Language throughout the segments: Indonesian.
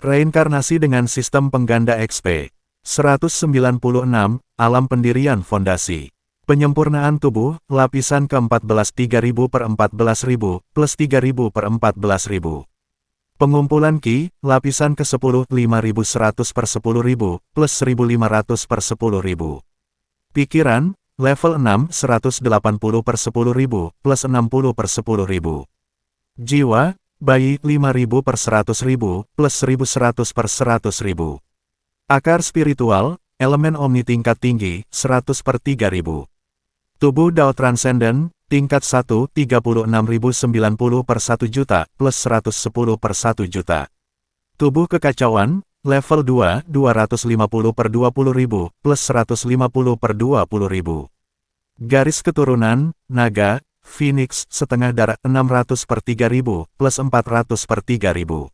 Reinkarnasi dengan sistem pengganda XP. 196, Alam Pendirian Fondasi. Penyempurnaan tubuh, lapisan ke-14 3000 per 14000, plus 3000 per 14000. Pengumpulan Ki, lapisan ke-10 5100 per 10000, plus 1500 per 10000. Pikiran, level 6 180 per 10000, plus 60 per 10000. Jiwa, bayi 5000 per 100.000, plus 1100 per 100.000. Akar spiritual, elemen omni tingkat tinggi, 100 per 3000. Tubuh Dao Transcendent, tingkat 1, 36.090 per 1 juta, plus 110 per 1 juta. Tubuh Kekacauan, level 2, 250 per 20.000, plus 150 per 20.000. Garis keturunan, Naga, Phoenix, setengah darah 600 per 3000, plus 400 per 3000.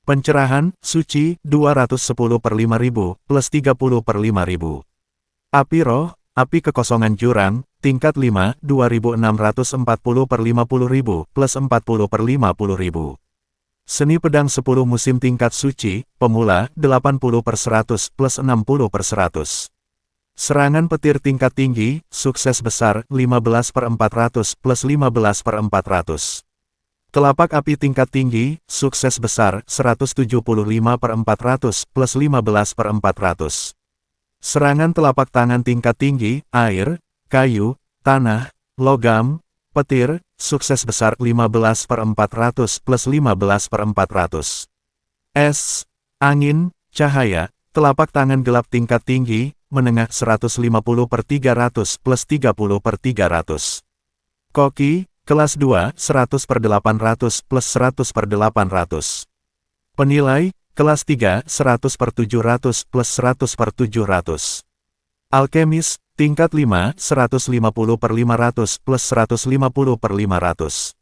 Pencerahan, Suci, 210 per 5000, plus 30 per 5000. Api Roh, Api Kekosongan Jurang, tingkat 5, 2640 per 50.000, plus 40 per 50.000. Seni Pedang 10 Musim tingkat Suci, Pemula, 80 per 100, plus 60 per 100. Serangan Petir tingkat tinggi, Sukses Besar, 15 per 400, plus 15 per 400. Telapak Api tingkat tinggi, Sukses Besar, 175 per 400, plus 15 per 400. Serangan Telapak Tangan tingkat tinggi, Air, Kayu, Tanah, Logam, Petir, Sukses Besar 15 per 400, plus 15 per 400. Es, Angin, Cahaya, Telapak Tangan Gelap tingkat tinggi, Menengah 150 per 300, plus 30 per 300. Koki, kelas 2, 100 per 800, plus 100 per 800. Penilai, kelas 3, 100 per 700, plus 100 per 700. Alkemis, tingkat 5, 150 per 500, plus 150 per 500.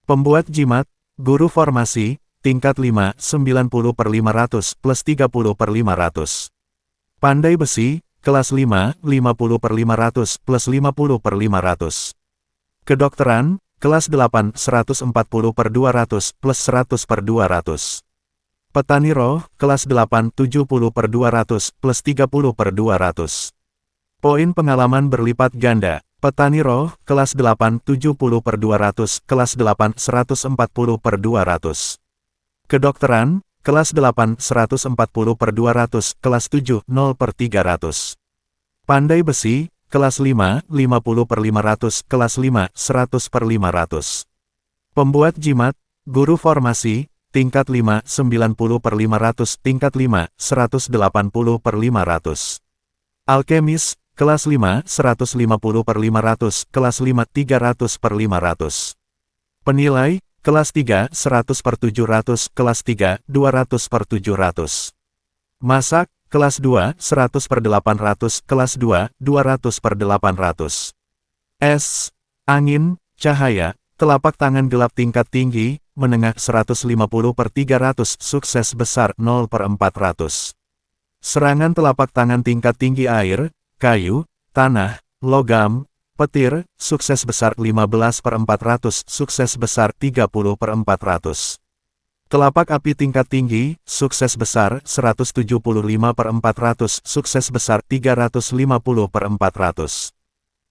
Pembuat Jimat, Guru Formasi, tingkat 5, 90 per 500, plus 30 per 500. Pandai Besi, kelas 5, 50 per 500, plus 50 per 500. Kedokteran, kelas 8, 140 per 200, plus 100 per 200. Petani Roh, kelas 8, 70 per 200, plus 30 per 200. Poin pengalaman berlipat ganda. Petani Roh, kelas 8, 70 per 200, kelas 8, 140 per 200. Kedokteran, kelas 8, 140 per 200, kelas 7, 0 per 300. Pandai Besi, kelas 5, 50 per 500, kelas 5, 100 per 500. Pembuat Jimat, Guru Formasi, tingkat 5, 90 per 500, tingkat 5, 180 per 500. Alkemis, kelas 5, 150 per 500, kelas 5, 300 per 500. Penilai, kelas 3, 100 per 700, kelas 3, 200 per 700. Masak, kelas 2, 100 per 800, kelas 2, 200 per 800. Es, Angin, Cahaya, Telapak Tangan Gelap tingkat tinggi, Menengah 150 per 300, Sukses Besar 0 per 400. Serangan Telapak Tangan tingkat tinggi Air, Kayu, Tanah, Logam, Petir, Sukses Besar 15 per 400, Sukses Besar 30 per 400. Telapak Api tingkat tinggi, Sukses Besar 175 per 400, Sukses Besar 350 per 400.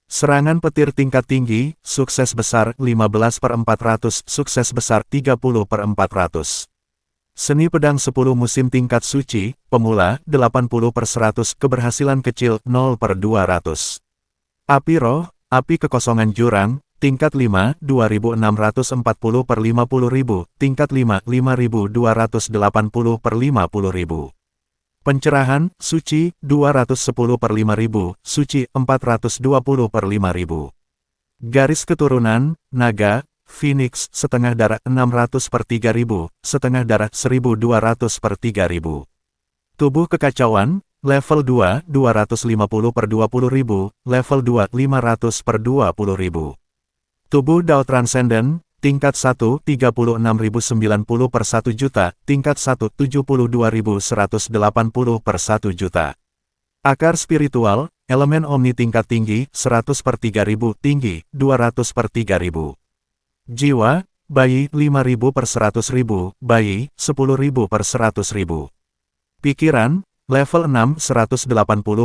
Serangan Petir tingkat tinggi, Sukses Besar 15 per 400, Sukses Besar 30 per 400. Seni Pedang 10 Musim tingkat Suci, Pemula, 80 per 100, Keberhasilan kecil, 0 per 200. Api Roh, Api Kekosongan Jurang, tingkat 5, 2640 per 50.000, tingkat 5, 5280 per 50.000. Pencerahan, Suci, 210 per 5000, Suci, 420 per 5000. Garis keturunan, Naga, Phoenix, setengah darah 600 per 3000, setengah darah 1200 per 3000. Tubuh Kekacauan, level 2, 250 per 20.000, level 2, 500 per 20.000. Tubuh Dao Transcendent, tingkat 1, 36.090 per 1 juta, tingkat 1, 72.180 per 1 juta. Akar spiritual, elemen omni tingkat tinggi, 100 per 3000 tinggi, 200 per 3000. Jiwa, bayi 5.000 per 100.000, bayi 10.000 per 100.000. Pikiran, level 6 180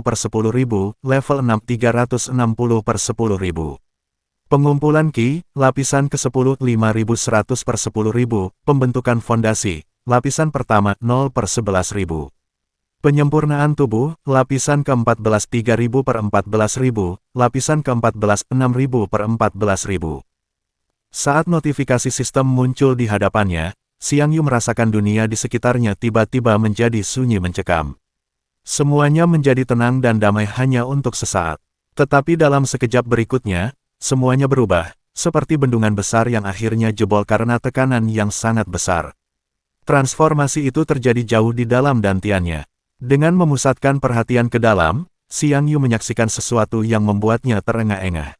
per 10.000, level 6 360 per 10.000. Pengumpulan Ki, lapisan ke-10 5.100 per 10.000, pembentukan fondasi, lapisan pertama 0 per 11.000. Penyempurnaan tubuh, lapisan ke-14 3.000 per 14.000, lapisan ke-14 6.000 per 14.000. Saat notifikasi sistem muncul di hadapannya, Xiang Yu merasakan dunia di sekitarnya tiba-tiba menjadi sunyi mencekam. Semuanya menjadi tenang dan damai hanya untuk sesaat. Tetapi dalam sekejap berikutnya, semuanya berubah, seperti bendungan besar yang akhirnya jebol karena tekanan yang sangat besar. Transformasi itu terjadi jauh di dalam dantiannya. Dengan memusatkan perhatian ke dalam, Xiang Yu menyaksikan sesuatu yang membuatnya terengah-engah.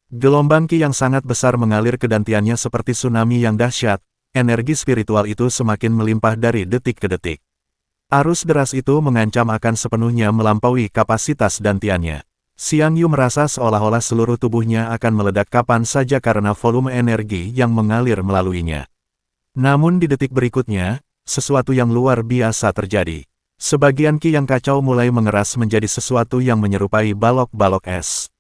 Gelombang Ki yang sangat besar mengalir ke dantiannya seperti tsunami yang dahsyat, energi spiritual itu semakin melimpah dari detik ke detik. Arus deras itu mengancam akan sepenuhnya melampaui kapasitas dantiannya. Xiang Yu merasa seolah-olah seluruh tubuhnya akan meledak kapan saja karena volume energi yang mengalir melaluinya. Namun di detik berikutnya, sesuatu yang luar biasa terjadi. Sebagian Ki yang kacau mulai mengeras menjadi sesuatu yang menyerupai balok-balok es.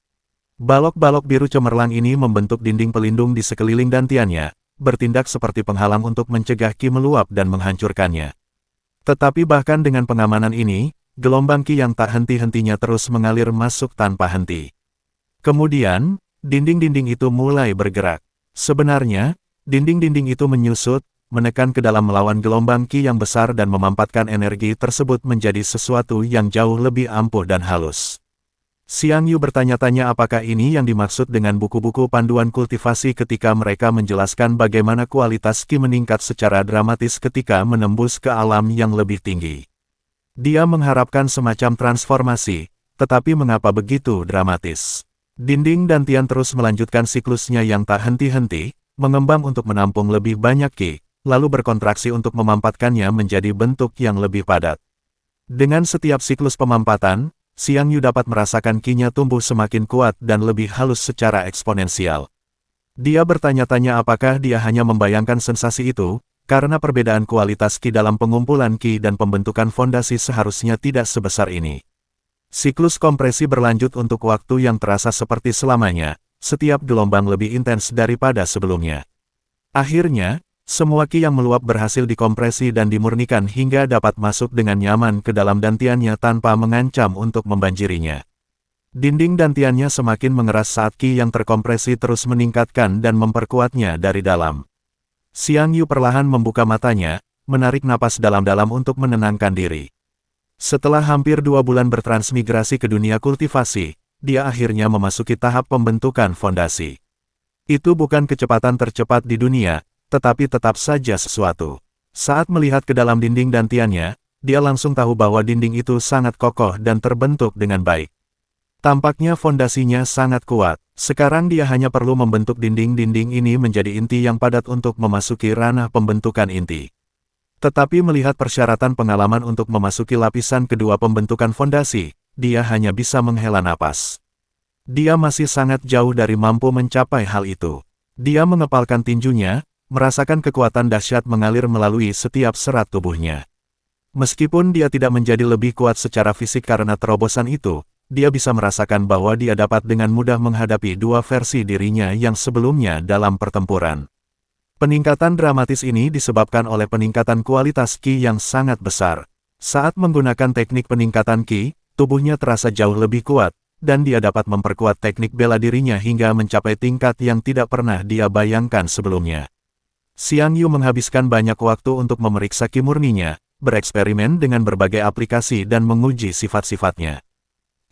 Balok-balok biru cemerlang ini membentuk dinding pelindung di sekeliling dantiannya, bertindak seperti penghalang untuk mencegah Ki meluap dan menghancurkannya. Tetapi bahkan dengan pengamanan ini, gelombang Ki yang tak henti-hentinya terus mengalir masuk tanpa henti. Kemudian, dinding-dinding itu mulai bergerak. Sebenarnya, dinding-dinding itu menyusut, menekan ke dalam melawan gelombang Ki yang besar dan memampatkan energi tersebut menjadi sesuatu yang jauh lebih ampuh dan halus. Xiang Yu bertanya-tanya apakah ini yang dimaksud dengan buku-buku panduan kultivasi ketika mereka menjelaskan bagaimana kualitas Ki meningkat secara dramatis ketika menembus ke alam yang lebih tinggi. Dia mengharapkan semacam transformasi, tetapi mengapa begitu dramatis? Dinding dantian terus melanjutkan siklusnya yang tak henti-henti, mengembang untuk menampung lebih banyak Ki, lalu berkontraksi untuk memampatkannya menjadi bentuk yang lebih padat. Dengan setiap siklus pemampatan, Xiang Yu dapat merasakan Ki-nya tumbuh semakin kuat dan lebih halus secara eksponensial. Dia bertanya-tanya apakah dia hanya membayangkan sensasi itu, karena perbedaan kualitas Ki dalam pengumpulan Ki dan pembentukan fondasi seharusnya tidak sebesar ini. Siklus kompresi berlanjut untuk waktu yang terasa seperti selamanya, setiap gelombang lebih intens daripada sebelumnya. Akhirnya, semua Ki yang meluap berhasil dikompresi dan dimurnikan hingga dapat masuk dengan nyaman ke dalam dantiannya tanpa mengancam untuk membanjirinya. Dinding dantiannya semakin mengeras saat Ki yang terkompresi terus meningkatkan dan memperkuatnya dari dalam. Xiang Yu perlahan membuka matanya, menarik napas dalam-dalam untuk menenangkan diri. Setelah hampir 2 bulan bertransmigrasi ke dunia kultivasi, dia akhirnya memasuki tahap pembentukan fondasi. Itu bukan kecepatan tercepat di dunia, tetapi tetap saja sesuatu. Saat melihat ke dalam dinding dantiannya, dia langsung tahu bahwa dinding itu sangat kokoh dan terbentuk dengan baik. Tampaknya fondasinya sangat kuat. Sekarang dia hanya perlu membentuk dinding-dinding ini menjadi inti yang padat untuk memasuki ranah pembentukan inti. Tetapi melihat persyaratan pengalaman untuk memasuki lapisan kedua pembentukan fondasi, dia hanya bisa menghela napas. Dia masih sangat jauh dari mampu mencapai hal itu. Dia mengepalkan tinjunya, merasakan kekuatan dahsyat mengalir melalui setiap serat tubuhnya. Meskipun dia tidak menjadi lebih kuat secara fisik karena terobosan itu, dia bisa merasakan bahwa dia dapat dengan mudah menghadapi dua versi dirinya yang sebelumnya dalam pertempuran. Peningkatan dramatis ini disebabkan oleh peningkatan kualitas Ki yang sangat besar. Saat menggunakan teknik peningkatan Ki, tubuhnya terasa jauh lebih kuat, dan dia dapat memperkuat teknik bela dirinya hingga mencapai tingkat yang tidak pernah dia bayangkan sebelumnya. Xiang Yu menghabiskan banyak waktu untuk memeriksa Ki murninya, bereksperimen dengan berbagai aplikasi dan menguji sifat-sifatnya.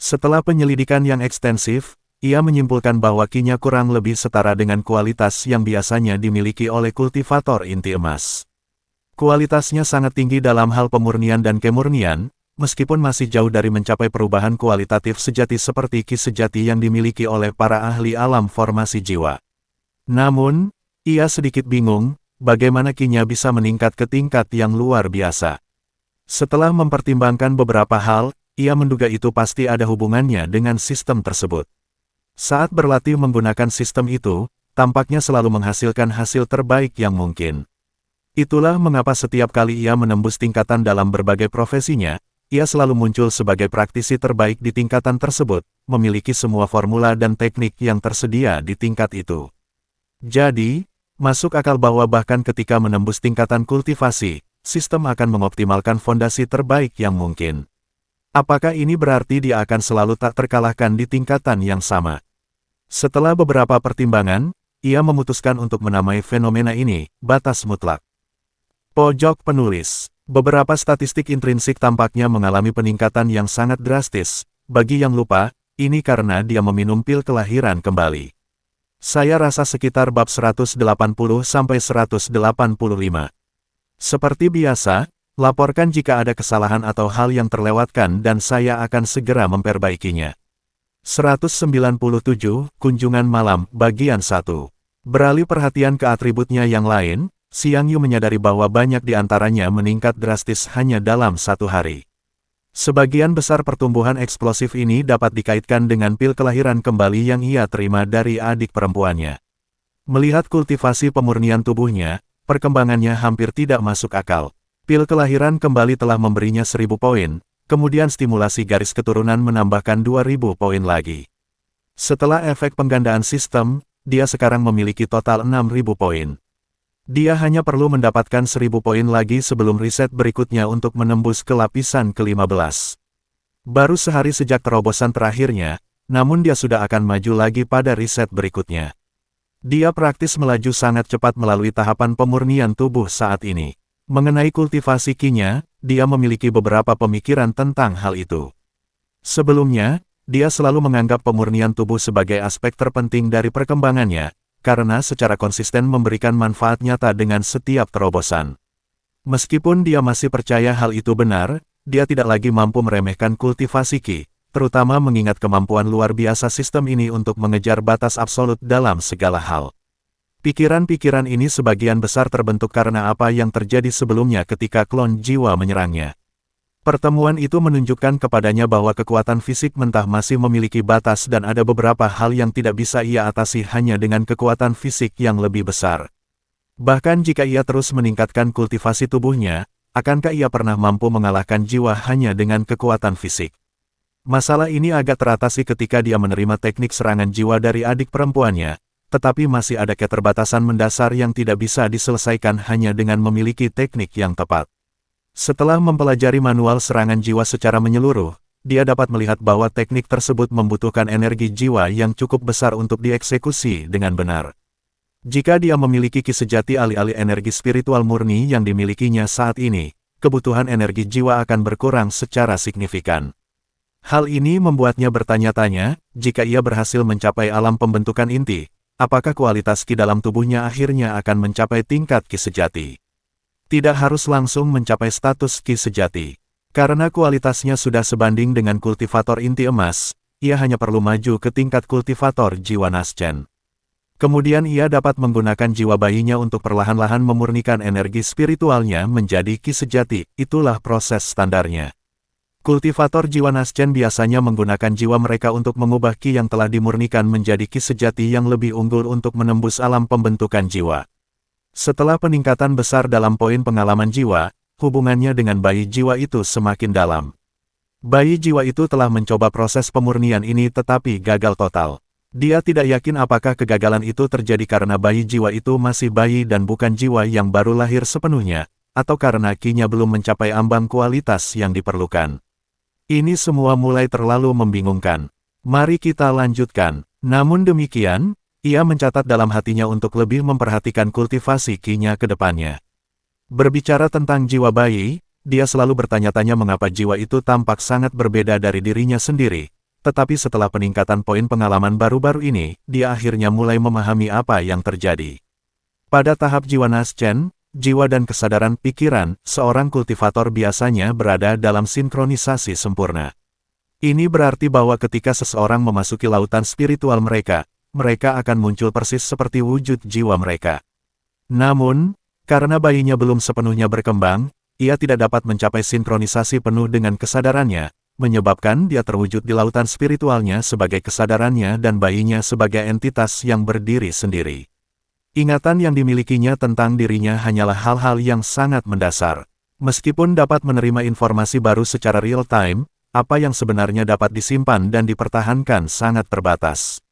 Setelah penyelidikan yang ekstensif, ia menyimpulkan bahwa Ki-nya kurang lebih setara dengan kualitas yang biasanya dimiliki oleh kultivator inti emas. Kualitasnya sangat tinggi dalam hal pemurnian dan kemurnian, meskipun masih jauh dari mencapai perubahan kualitatif sejati seperti Ki sejati yang dimiliki oleh para ahli alam formasi jiwa. Namun, ia sedikit bingung, bagaimana Ki-nya bisa meningkat ke tingkat yang luar biasa. Setelah mempertimbangkan beberapa hal, ia menduga itu pasti ada hubungannya dengan sistem tersebut. Saat berlatih menggunakan sistem itu, tampaknya selalu menghasilkan hasil terbaik yang mungkin. Itulah mengapa setiap kali ia menembus tingkatan dalam berbagai profesinya, ia selalu muncul sebagai praktisi terbaik di tingkatan tersebut, memiliki semua formula dan teknik yang tersedia di tingkat itu. Jadi, masuk akal bahwa bahkan ketika menembus tingkatan kultivasi, sistem akan mengoptimalkan fondasi terbaik yang mungkin. Apakah ini berarti dia akan selalu tak terkalahkan di tingkatan yang sama? Setelah beberapa pertimbangan, ia memutuskan untuk menamai fenomena ini batas mutlak. Pojok penulis. Beberapa statistik intrinsik tampaknya mengalami peningkatan yang sangat drastis. Bagi yang lupa, ini karena dia meminum pil kelahiran kembali. Saya rasa sekitar bab 180-185. Seperti biasa, laporkan jika ada kesalahan atau hal yang terlewatkan dan saya akan segera memperbaikinya. 197, Kunjungan Malam, Bagian 1. Beralih perhatian ke atributnya yang lain, Xiang Yu menyadari bahwa banyak di antaranya meningkat drastis hanya dalam satu hari. Sebagian besar pertumbuhan eksplosif ini dapat dikaitkan dengan pil kelahiran kembali yang ia terima dari adik perempuannya. Melihat kultivasi pemurnian tubuhnya, perkembangannya hampir tidak masuk akal. Pil kelahiran kembali telah memberinya 1000 poin, kemudian stimulasi garis keturunan menambahkan 2000 poin lagi. Setelah efek penggandaan sistem, dia sekarang memiliki total 6000 poin. Dia hanya perlu mendapatkan 1000 poin lagi sebelum riset berikutnya untuk menembus ke lapisan ke-15. Baru sehari sejak terobosan terakhirnya, namun dia sudah akan maju lagi pada riset berikutnya. Dia praktis melaju sangat cepat melalui tahapan pemurnian tubuh saat ini. Mengenai kultivasi Qi-nya, dia memiliki beberapa pemikiran tentang hal itu. Sebelumnya, dia selalu menganggap pemurnian tubuh sebagai aspek terpenting dari perkembangannya, karena secara konsisten memberikan manfaat nyata dengan setiap terobosan. Meskipun dia masih percaya hal itu benar, dia tidak lagi mampu meremehkan kultivasi Qi, terutama mengingat kemampuan luar biasa sistem ini untuk mengejar batas absolut dalam segala hal. Pikiran-pikiran ini sebagian besar terbentuk karena apa yang terjadi sebelumnya ketika klon jiwa menyerangnya. Pertemuan itu menunjukkan kepadanya bahwa kekuatan fisik mentah masih memiliki batas dan ada beberapa hal yang tidak bisa ia atasi hanya dengan kekuatan fisik yang lebih besar. Bahkan jika ia terus meningkatkan kultivasi tubuhnya, akankah ia pernah mampu mengalahkan jiwa hanya dengan kekuatan fisik? Masalah ini agak teratasi ketika dia menerima teknik serangan jiwa dari adik perempuannya, tetapi masih ada keterbatasan mendasar yang tidak bisa diselesaikan hanya dengan memiliki teknik yang tepat. Setelah mempelajari manual serangan jiwa secara menyeluruh, dia dapat melihat bahwa teknik tersebut membutuhkan energi jiwa yang cukup besar untuk dieksekusi dengan benar. Jika dia memiliki Qi sejati alih-alih energi spiritual murni yang dimilikinya saat ini, kebutuhan energi jiwa akan berkurang secara signifikan. Hal ini membuatnya bertanya-tanya, jika ia berhasil mencapai alam pembentukan inti, apakah kualitas Qi dalam tubuhnya akhirnya akan mencapai tingkat Qi sejati? Tidak harus langsung mencapai status Qi sejati. Karena kualitasnya sudah sebanding dengan kultivator inti emas, ia hanya perlu maju ke tingkat kultivator jiwa Naschen. Kemudian ia dapat menggunakan jiwa bayinya untuk perlahan-lahan memurnikan energi spiritualnya menjadi Qi sejati, itulah proses standarnya. Kultivator jiwa Naschen biasanya menggunakan jiwa mereka untuk mengubah Qi yang telah dimurnikan menjadi Qi sejati yang lebih unggul untuk menembus alam pembentukan jiwa. Setelah peningkatan besar dalam poin pengalaman jiwa, hubungannya dengan bayi jiwa itu semakin dalam. Bayi jiwa itu telah mencoba proses pemurnian ini tetapi gagal total. Dia tidak yakin apakah kegagalan itu terjadi karena bayi jiwa itu masih bayi dan bukan jiwa yang baru lahir sepenuhnya, atau karena Qi-nya belum mencapai ambang kualitas yang diperlukan. Ini semua mulai terlalu membingungkan. Mari kita lanjutkan. Namun demikian, ia mencatat dalam hatinya untuk lebih memperhatikan kultivasi Qi-nya ke depannya. Berbicara tentang jiwa bayi, dia selalu bertanya-tanya mengapa jiwa itu tampak sangat berbeda dari dirinya sendiri. Tetapi setelah peningkatan poin pengalaman baru-baru ini, dia akhirnya mulai memahami apa yang terjadi. Pada tahap jiwa Naschen, jiwa dan kesadaran pikiran, seorang kultivator biasanya berada dalam sinkronisasi sempurna. Ini berarti bahwa ketika seseorang memasuki lautan spiritual mereka akan muncul persis seperti wujud jiwa mereka. Namun, karena bayinya belum sepenuhnya berkembang, ia tidak dapat mencapai sinkronisasi penuh dengan kesadarannya, menyebabkan dia terwujud di lautan spiritualnya sebagai kesadarannya dan bayinya sebagai entitas yang berdiri sendiri. Ingatan yang dimilikinya tentang dirinya hanyalah hal-hal yang sangat mendasar. Meskipun dapat menerima informasi baru secara real-time, apa yang sebenarnya dapat disimpan dan dipertahankan sangat terbatas.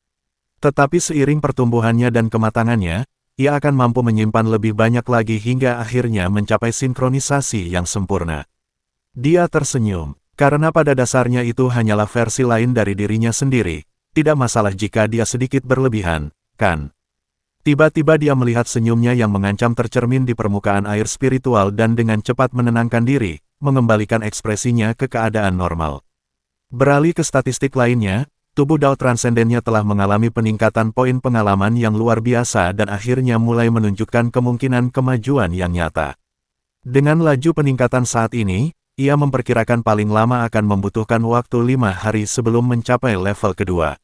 Tetapi seiring pertumbuhannya dan kematangannya, ia akan mampu menyimpan lebih banyak lagi hingga akhirnya mencapai sinkronisasi yang sempurna. Dia tersenyum, karena pada dasarnya itu hanyalah versi lain dari dirinya sendiri, tidak masalah jika dia sedikit berlebihan, kan? Tiba-tiba dia melihat senyumnya yang mengancam tercermin di permukaan air spiritual dan dengan cepat menenangkan diri, mengembalikan ekspresinya ke keadaan normal. Beralih ke statistik lainnya, tubuh Dao Transendennya telah mengalami peningkatan poin pengalaman yang luar biasa dan akhirnya mulai menunjukkan kemungkinan kemajuan yang nyata. Dengan laju peningkatan saat ini, ia memperkirakan paling lama akan membutuhkan waktu 5 hari sebelum mencapai level kedua.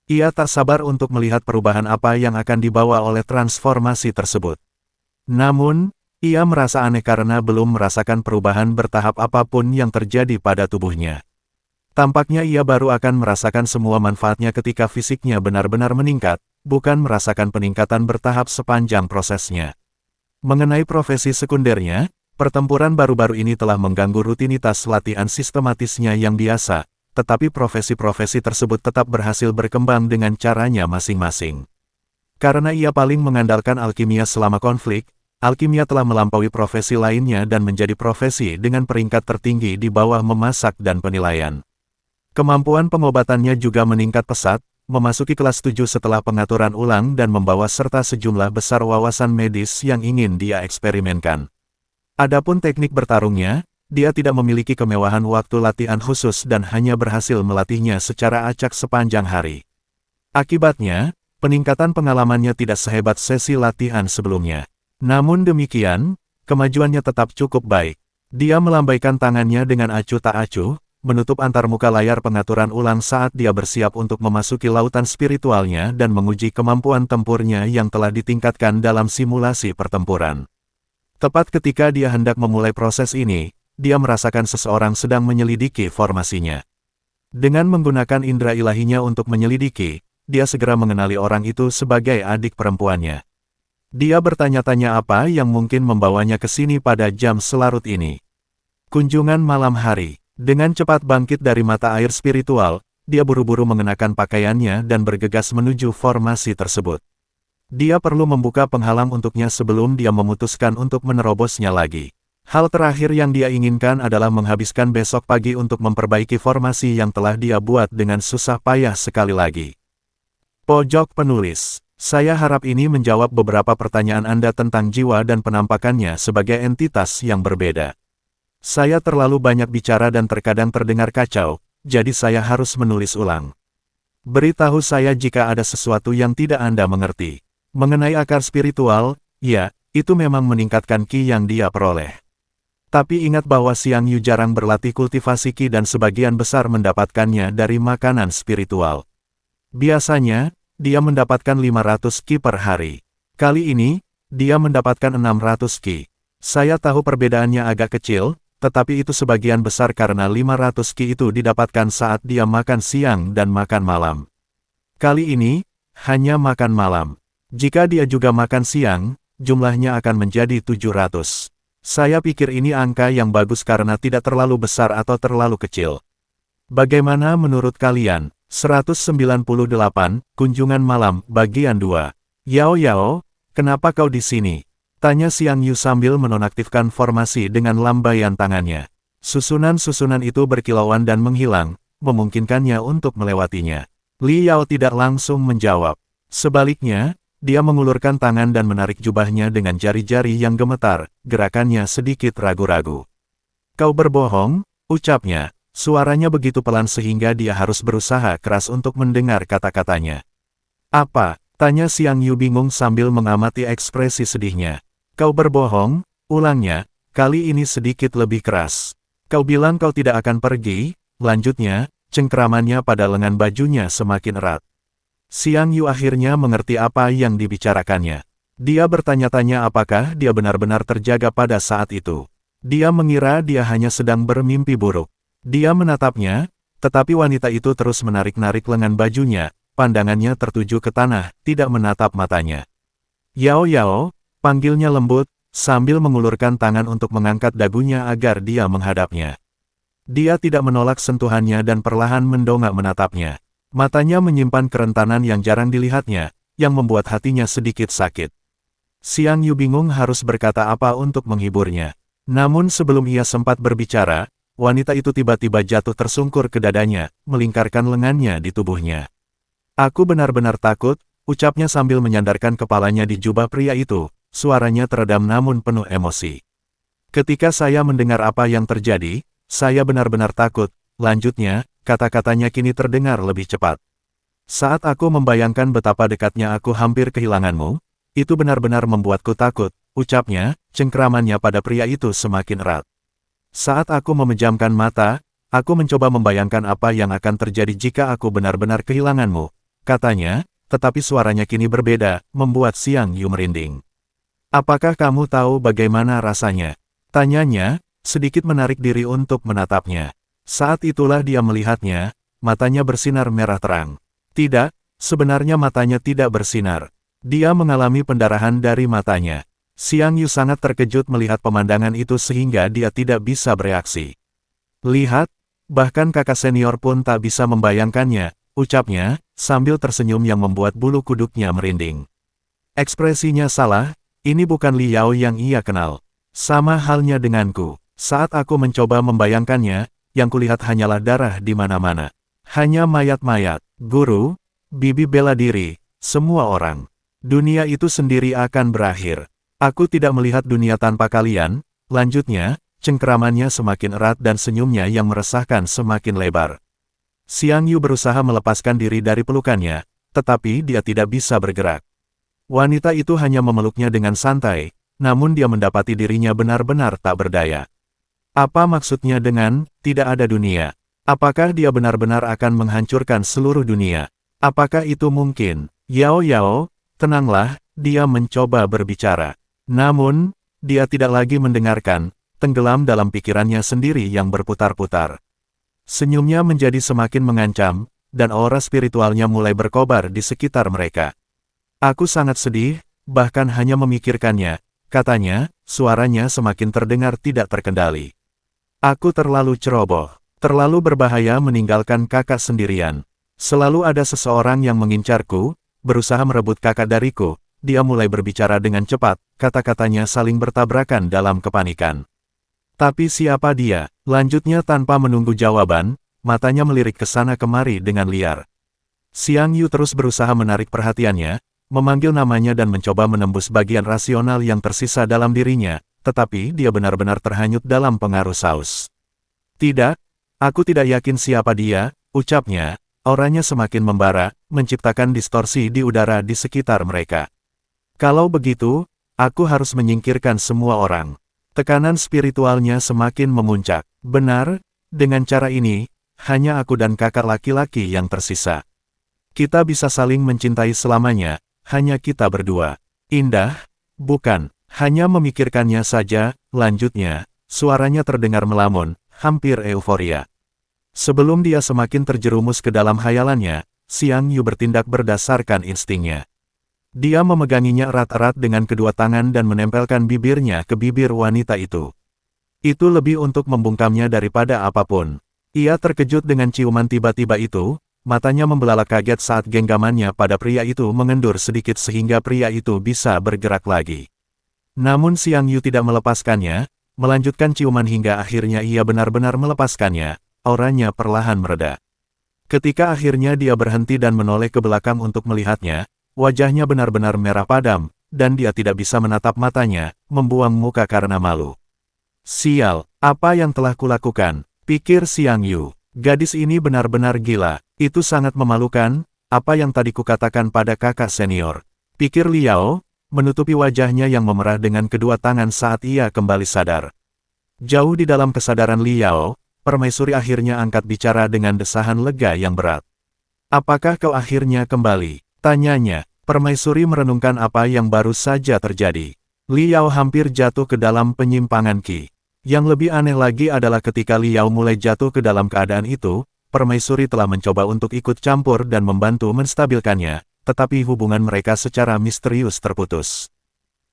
Ia tak sabar untuk melihat perubahan apa yang akan dibawa oleh transformasi tersebut. Namun, ia merasa aneh karena belum merasakan perubahan bertahap apapun yang terjadi pada tubuhnya. Tampaknya ia baru akan merasakan semua manfaatnya ketika fisiknya benar-benar meningkat, bukan merasakan peningkatan bertahap sepanjang prosesnya. Mengenai profesi sekundernya, pertempuran baru-baru ini telah mengganggu rutinitas latihan sistematisnya yang biasa, tetapi profesi-profesi tersebut tetap berhasil berkembang dengan caranya masing-masing. Karena ia paling mengandalkan alkimia selama konflik, alkimia telah melampaui profesi lainnya dan menjadi profesi dengan peringkat tertinggi di bawah memasak dan penilaian. Kemampuan pengobatannya juga meningkat pesat, memasuki kelas 7 setelah pengaturan ulang dan membawa serta sejumlah besar wawasan medis yang ingin dia eksperimenkan. Adapun teknik bertarungnya, dia tidak memiliki kemewahan waktu latihan khusus dan hanya berhasil melatihnya secara acak sepanjang hari. Akibatnya, peningkatan pengalamannya tidak sehebat sesi latihan sebelumnya. Namun demikian, kemajuannya tetap cukup baik. Dia melambaikan tangannya dengan acuh tak acuh, menutup antarmuka layar pengaturan ulang saat dia bersiap untuk memasuki lautan spiritualnya dan menguji kemampuan tempurnya yang telah ditingkatkan dalam simulasi pertempuran. Tepat ketika dia hendak memulai proses ini, dia merasakan seseorang sedang menyelidiki formasinya. Dengan menggunakan indera ilahinya untuk menyelidiki, dia segera mengenali orang itu sebagai adik perempuannya. Dia bertanya-tanya apa yang mungkin membawanya ke sini pada jam selarut ini. Kunjungan malam hari. Dengan cepat bangkit dari mata air spiritual, dia buru-buru mengenakan pakaiannya dan bergegas menuju formasi tersebut. Dia perlu membuka penghalang untuknya sebelum dia memutuskan untuk menerobosnya lagi. Hal terakhir yang dia inginkan adalah menghabiskan besok pagi untuk memperbaiki formasi yang telah dia buat dengan susah payah sekali lagi. Pojok penulis. Saya harap ini menjawab beberapa pertanyaan Anda tentang jiwa dan penampakannya sebagai entitas yang berbeda. Saya terlalu banyak bicara dan terkadang terdengar kacau, jadi saya harus menulis ulang. Beritahu saya jika ada sesuatu yang tidak Anda mengerti. Mengenai akar spiritual, ya, itu memang meningkatkan ki yang dia peroleh. Tapi ingat bahwa Xiang Yu jarang berlatih kultivasi ki dan sebagian besar mendapatkannya dari makanan spiritual. Biasanya, dia mendapatkan 500 ki per hari. Kali ini, dia mendapatkan 600 ki. Saya tahu perbedaannya agak kecil, tetapi itu sebagian besar karena 500 ki itu didapatkan saat dia makan siang dan makan malam. Kali ini, hanya makan malam. Jika dia juga makan siang, jumlahnya akan menjadi 700. Saya pikir ini angka yang bagus karena tidak terlalu besar atau terlalu kecil. Bagaimana menurut kalian? 198, Kunjungan Malam, Bagian 2. Yao, kenapa kau di sini? Tanya Xiang Yu sambil menonaktifkan formasi dengan lambaian tangannya. Susunan-susunan itu berkilauan dan menghilang, memungkinkannya untuk melewatinya. Li Yao tidak langsung menjawab. Sebaliknya, dia mengulurkan tangan dan menarik jubahnya dengan jari-jari yang gemetar, gerakannya sedikit ragu-ragu. Kau berbohong, ucapnya. Suaranya begitu pelan sehingga dia harus berusaha keras untuk mendengar kata-katanya. Apa? Tanya Xiang Yu bingung sambil mengamati ekspresi sedihnya. Kau berbohong, ulangnya, kali ini sedikit lebih keras. Kau bilang kau tidak akan pergi, lanjutnya, cengkeramannya pada lengan bajunya semakin erat. Xiang Yu akhirnya mengerti apa yang dibicarakannya. Dia bertanya-tanya apakah dia benar-benar terjaga pada saat itu. Dia mengira dia hanya sedang bermimpi buruk. Dia menatapnya, tetapi wanita itu terus menarik-narik lengan bajunya, pandangannya tertuju ke tanah, tidak menatap matanya. Yao Yao, panggilnya lembut, sambil mengulurkan tangan untuk mengangkat dagunya agar dia menghadapnya. Dia tidak menolak sentuhannya dan perlahan mendongak menatapnya. Matanya menyimpan kerentanan yang jarang dilihatnya, yang membuat hatinya sedikit sakit. Xiang Yu bingung harus berkata apa untuk menghiburnya. Namun sebelum ia sempat berbicara, wanita itu tiba-tiba jatuh tersungkur ke dadanya, melingkarkan lengannya di tubuhnya. Aku benar-benar takut, ucapnya sambil menyandarkan kepalanya di jubah pria itu, suaranya teredam namun penuh emosi. Ketika saya mendengar apa yang terjadi, saya benar-benar takut, lanjutnya, kata-katanya kini terdengar lebih cepat. Saat aku membayangkan betapa dekatnya aku hampir kehilanganmu, itu benar-benar membuatku takut, ucapnya, cengkeramannya pada pria itu semakin erat. Saat aku memejamkan mata, aku mencoba membayangkan apa yang akan terjadi jika aku benar-benar kehilanganmu, katanya, tetapi suaranya kini berbeda, membuat Xiang Yu merinding. Apakah kamu tahu bagaimana rasanya? Tanyanya, sedikit menarik diri untuk menatapnya. Saat itulah dia melihatnya, matanya bersinar merah terang. Tidak, sebenarnya matanya tidak bersinar. Dia mengalami pendarahan dari matanya. Xiang Yu sangat terkejut melihat pemandangan itu sehingga dia tidak bisa bereaksi. Lihat, bahkan kakak senior pun tak bisa membayangkannya, ucapnya, sambil tersenyum yang membuat bulu kuduknya merinding. Ekspresinya salah, ini bukan Li Yao yang ia kenal. Sama halnya denganku, saat aku mencoba membayangkannya, yang kulihat hanyalah darah di mana-mana. Hanya mayat-mayat, guru, bibi bela diri, semua orang. Dunia itu sendiri akan berakhir. Aku tidak melihat dunia tanpa kalian, lanjutnya, cengkeramannya semakin erat dan senyumnya yang meresahkan semakin lebar. Xiang Yu berusaha melepaskan diri dari pelukannya, tetapi dia tidak bisa bergerak. Wanita itu hanya memeluknya dengan santai, namun dia mendapati dirinya benar-benar tak berdaya. Apa maksudnya dengan, tidak ada dunia? Apakah dia benar-benar akan menghancurkan seluruh dunia? Apakah itu mungkin? Yao Yao, tenanglah, dia mencoba berbicara. Namun, dia tidak lagi mendengarkan, tenggelam dalam pikirannya sendiri yang berputar-putar. Senyumnya menjadi semakin mengancam, dan aura spiritualnya mulai berkobar di sekitar mereka. Aku sangat sedih, bahkan hanya memikirkannya, katanya, suaranya semakin terdengar tidak terkendali. Aku terlalu ceroboh, terlalu berbahaya meninggalkan kakak sendirian. Selalu ada seseorang yang mengincarku, berusaha merebut kakak dariku. Dia mulai berbicara dengan cepat, kata-katanya saling bertabrakan dalam kepanikan. Tapi siapa dia? Lanjutnya tanpa menunggu jawaban, matanya melirik ke sana kemari dengan liar. Xiang Yu terus berusaha menarik perhatiannya, memanggil namanya dan mencoba menembus bagian rasional yang tersisa dalam dirinya, tetapi dia benar-benar terhanyut dalam pengaruh saus. Tidak, aku tidak yakin siapa dia, ucapnya, auranya semakin membara, menciptakan distorsi di udara di sekitar mereka. Kalau begitu, aku harus menyingkirkan semua orang. Tekanan spiritualnya semakin memuncak. Benar, dengan cara ini, hanya aku dan kakak laki-laki yang tersisa. Kita bisa saling mencintai selamanya, hanya kita berdua. Indah, bukan, hanya memikirkannya saja, lanjutnya, suaranya terdengar melamun, hampir euforia. Sebelum dia semakin terjerumus ke dalam hayalannya, Xiang Yu bertindak berdasarkan instingnya. Dia memeganginya erat-erat dengan kedua tangan dan menempelkan bibirnya ke bibir wanita itu. Itu lebih untuk membungkamnya daripada apapun. Ia terkejut dengan ciuman tiba-tiba itu, matanya membelalak kaget saat genggamannya pada pria itu mengendur sedikit sehingga pria itu bisa bergerak lagi. Namun Xiang Yu tidak melepaskannya, melanjutkan ciuman hingga akhirnya ia benar-benar melepaskannya, auranya perlahan mereda. Ketika akhirnya dia berhenti dan menoleh ke belakang untuk melihatnya, wajahnya benar-benar merah padam, dan dia tidak bisa menatap matanya, membuang muka karena malu. Sial, apa yang telah kulakukan? Pikir Xiang Yu. Gadis ini benar-benar gila. Itu sangat memalukan, apa yang tadi kukatakan pada kakak senior. Pikir Li Yao, menutupi wajahnya yang memerah dengan kedua tangan saat ia kembali sadar. Jauh di dalam kesadaran Li Yao, permaisuri akhirnya angkat bicara dengan desahan lega yang berat. Apakah kau akhirnya kembali? Tanyanya. Permaisuri merenungkan apa yang baru saja terjadi. Li Yao hampir jatuh ke dalam penyimpangan Qi. Yang lebih aneh lagi adalah ketika Liao mulai jatuh ke dalam keadaan itu, permaisuri telah mencoba untuk ikut campur dan membantu menstabilkannya, tetapi hubungan mereka secara misterius terputus.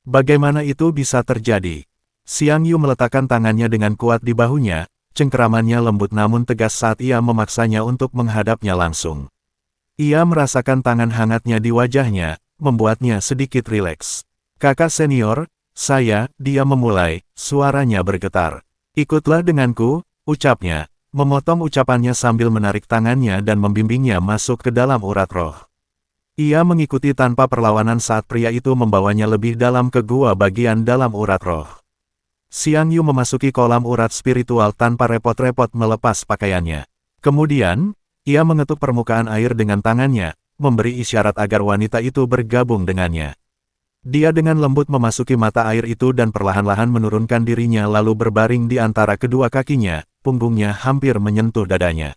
Bagaimana itu bisa terjadi? Xiang Yu meletakkan tangannya dengan kuat di bahunya, cengkeramannya lembut namun tegas saat ia memaksanya untuk menghadapnya langsung. Ia merasakan tangan hangatnya di wajahnya, membuatnya sedikit rileks. Kakak senior, dia memulai, suaranya bergetar. Ikutlah denganku, ucapnya, memotong ucapannya sambil menarik tangannya dan membimbingnya masuk ke dalam urat roh. Ia mengikuti tanpa perlawanan saat pria itu membawanya lebih dalam ke gua bagian dalam urat roh. Xiang Yu memasuki kolam urat spiritual tanpa repot-repot melepas pakaiannya. Kemudian, ia mengetuk permukaan air dengan tangannya, memberi isyarat agar wanita itu bergabung dengannya. Dia dengan lembut memasuki mata air itu dan perlahan-lahan menurunkan dirinya lalu berbaring di antara kedua kakinya, punggungnya hampir menyentuh dadanya.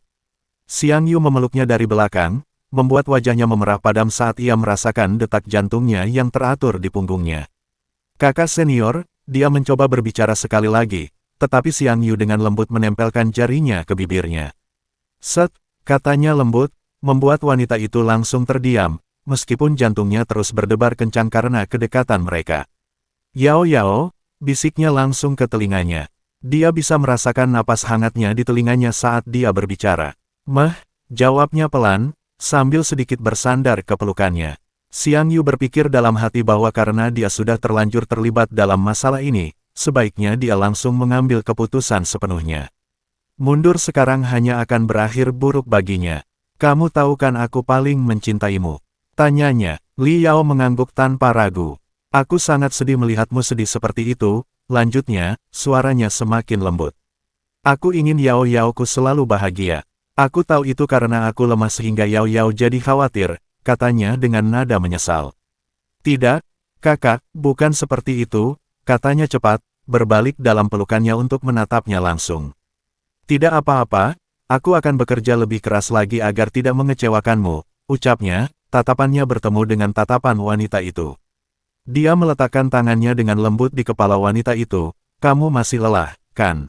Xiang Yu memeluknya dari belakang, membuat wajahnya memerah padam saat ia merasakan detak jantungnya yang teratur di punggungnya. Kakak senior, dia mencoba berbicara sekali lagi, tetapi Xiang Yu dengan lembut menempelkan jarinya ke bibirnya. Set, katanya lembut, membuat wanita itu langsung terdiam, meskipun jantungnya terus berdebar kencang karena kedekatan mereka. Yao Yao, bisiknya langsung ke telinganya. Dia bisa merasakan napas hangatnya di telinganya saat dia berbicara. Jawabnya pelan, sambil sedikit bersandar ke pelukannya. Xiang Yu berpikir dalam hati bahwa karena dia sudah terlanjur terlibat dalam masalah ini, sebaiknya dia langsung mengambil keputusan sepenuhnya. Mundur sekarang hanya akan berakhir buruk baginya. Kamu tahu kan aku paling mencintaimu? Tanyanya. Li Yao mengangguk tanpa ragu. Aku sangat sedih melihatmu sedih seperti itu, lanjutnya, suaranya semakin lembut. Aku ingin Yao Yaoku selalu bahagia. Aku tahu itu karena aku lemah sehingga Yao Yao jadi khawatir, katanya dengan nada menyesal. Tidak, kakak, bukan seperti itu, katanya cepat, berbalik dalam pelukannya untuk menatapnya langsung. Tidak apa-apa, aku akan bekerja lebih keras lagi agar tidak mengecewakanmu, ucapnya, tatapannya bertemu dengan tatapan wanita itu. Dia meletakkan tangannya dengan lembut di kepala wanita itu. Kamu masih lelah, kan?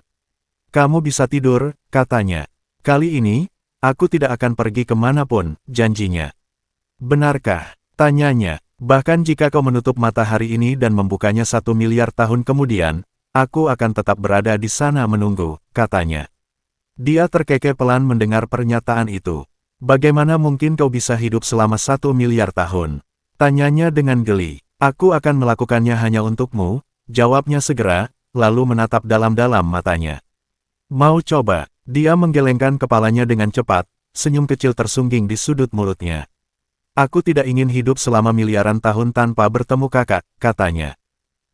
Kamu bisa tidur, katanya. Kali ini, aku tidak akan pergi kemanapun, janjinya. Benarkah? Tanyanya. Bahkan jika kau menutup mata hari ini dan membukanya 1 miliar tahun kemudian, aku akan tetap berada di sana menunggu, katanya. Dia terkekeh pelan mendengar pernyataan itu. Bagaimana mungkin kau bisa hidup selama 1 miliar tahun? Tanyanya dengan geli. Aku akan melakukannya hanya untukmu, jawabnya segera, lalu menatap dalam-dalam matanya. Mau coba? Dia menggelengkan kepalanya dengan cepat, senyum kecil tersungging di sudut mulutnya. Aku tidak ingin hidup selama miliaran tahun tanpa bertemu kakak, katanya.